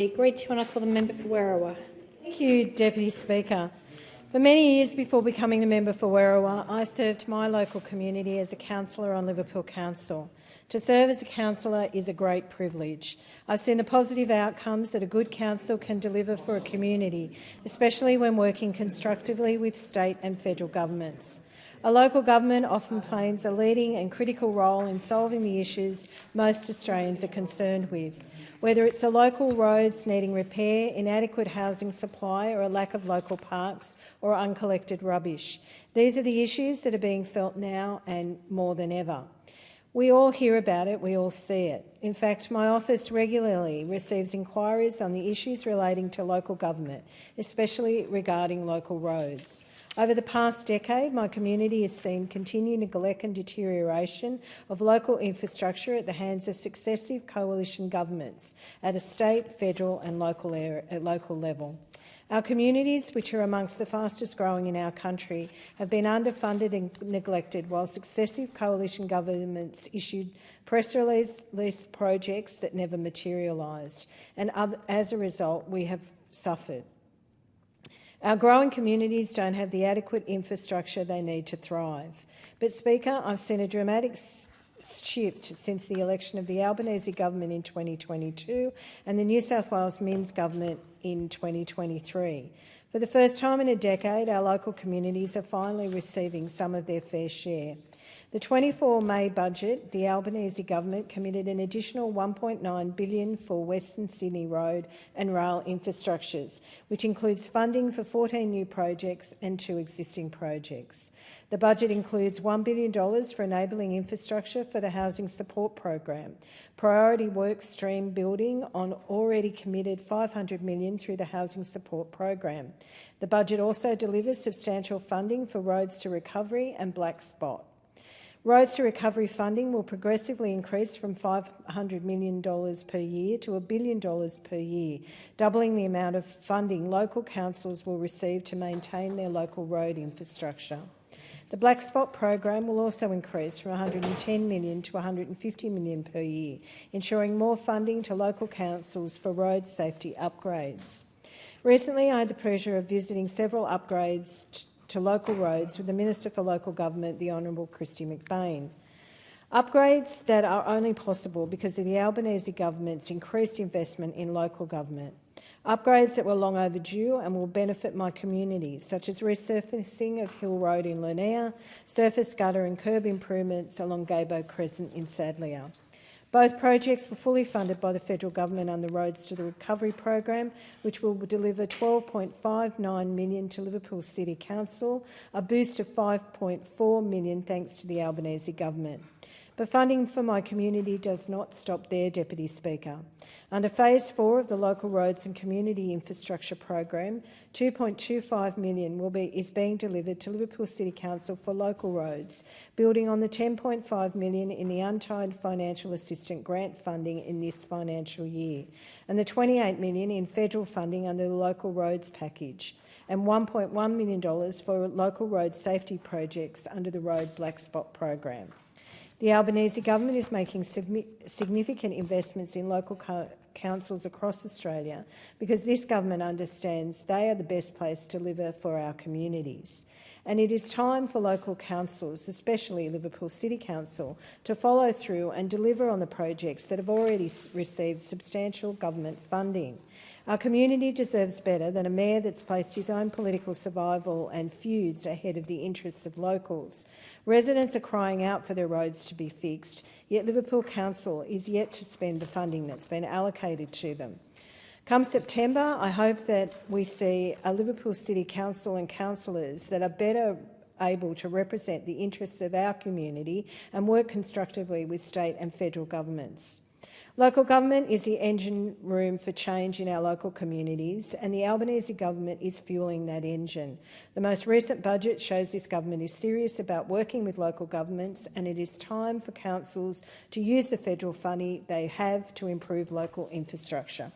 Agreed to, and I call the member for Werriwa. Thank you, Deputy Speaker. For many years before becoming the member for Werriwa, I served my local community as a councillor on Liverpool Council. To serve as a councillor is a great privilege. I've seen the positive outcomes that a good council can deliver for a community, especially when working constructively with state and federal governments. A local government often plays a leading and critical role in solving the issues most Australians are concerned with, whether it's the local roads needing repair, inadequate housing supply or a lack of local parks or uncollected rubbish. These are the issues that are being felt now and more than ever. We all hear about it, we all see it. In fact, my office regularly receives inquiries on the issues relating to local government, especially regarding local roads. Over the past decade, my community has seen continued neglect and deterioration of local infrastructure at the hands of successive coalition governments at a state, federal and local level. Our communities, which are amongst the fastest growing in our country, have been underfunded and neglected while successive coalition governments issued press release projects that never materialised, and as a result we have suffered. Our growing communities don't have the adequate infrastructure they need to thrive. But, Speaker, I've seen a dramatic shift since the election of the Albanese government in 2022 and the New South Wales Minns government in 2023. For the first time in a decade, our local communities are finally receiving some of their fair share. The 24 May budget, the Albanese government committed an additional $1.9 billion for Western Sydney road and rail infrastructures, which includes funding for 14 new projects and 2 existing projects. The budget includes $1 billion for enabling infrastructure for the Housing Support Program, priority work stream building on already committed $500 million through the Housing Support Program. The budget also delivers substantial funding for Roads to Recovery and Black Spot. Roads to Recovery funding will progressively increase from $500 million per year to $1 billion per year, doubling the amount of funding local councils will receive to maintain their local road infrastructure. The Black Spot program will also increase from $110 million to $150 million per year, ensuring more funding to local councils for road safety upgrades. Recently, I had the pleasure of visiting several upgrades to local roads with the Minister for Local Government, the Honourable Kristy McBain. Upgrades that are only possible because of the Albanese government's increased investment in local government. Upgrades that were long overdue and will benefit my community, such as resurfacing of Hill Road in Lanier, surface gutter and curb improvements along Gaybo Crescent in Sadleir. Both projects were fully funded by the federal government under the Roads to the Recovery program, which will deliver $12.59 million to Liverpool City Council, a boost of $5.4 million thanks to the Albanese government. But funding for my community does not stop there, Deputy Speaker. Under Phase 4 of the Local Roads and Community Infrastructure Program, $2.25 million is being delivered to Liverpool City Council for local roads, building on the $10.5 million in the Untied Financial Assistance grant funding in this financial year, and the $28 million in federal funding under the Local Roads Package, and $1.1 million for local road safety projects under the Road Black Spot program. The Albanese government is making significant investments in local councils across Australia because this government understands they are the best place to deliver for our communities. And it is time for local councils, especially Liverpool City Council, to follow through and deliver on the projects that have already received substantial government funding. Our community deserves better than a mayor that's placed his own political survival and feuds ahead of the interests of locals. Residents are crying out for their roads to be fixed, yet Liverpool Council is yet to spend the funding that's been allocated to them. Come September, I hope that we see a Liverpool City Council and councillors that are better able to represent the interests of our community and work constructively with state and federal governments. Local government is the engine room for change in our local communities, and the Albanese government is fuelling that engine. The most recent budget shows this government is serious about working with local governments, and it is time for councils to use the federal funding they have to improve local infrastructure.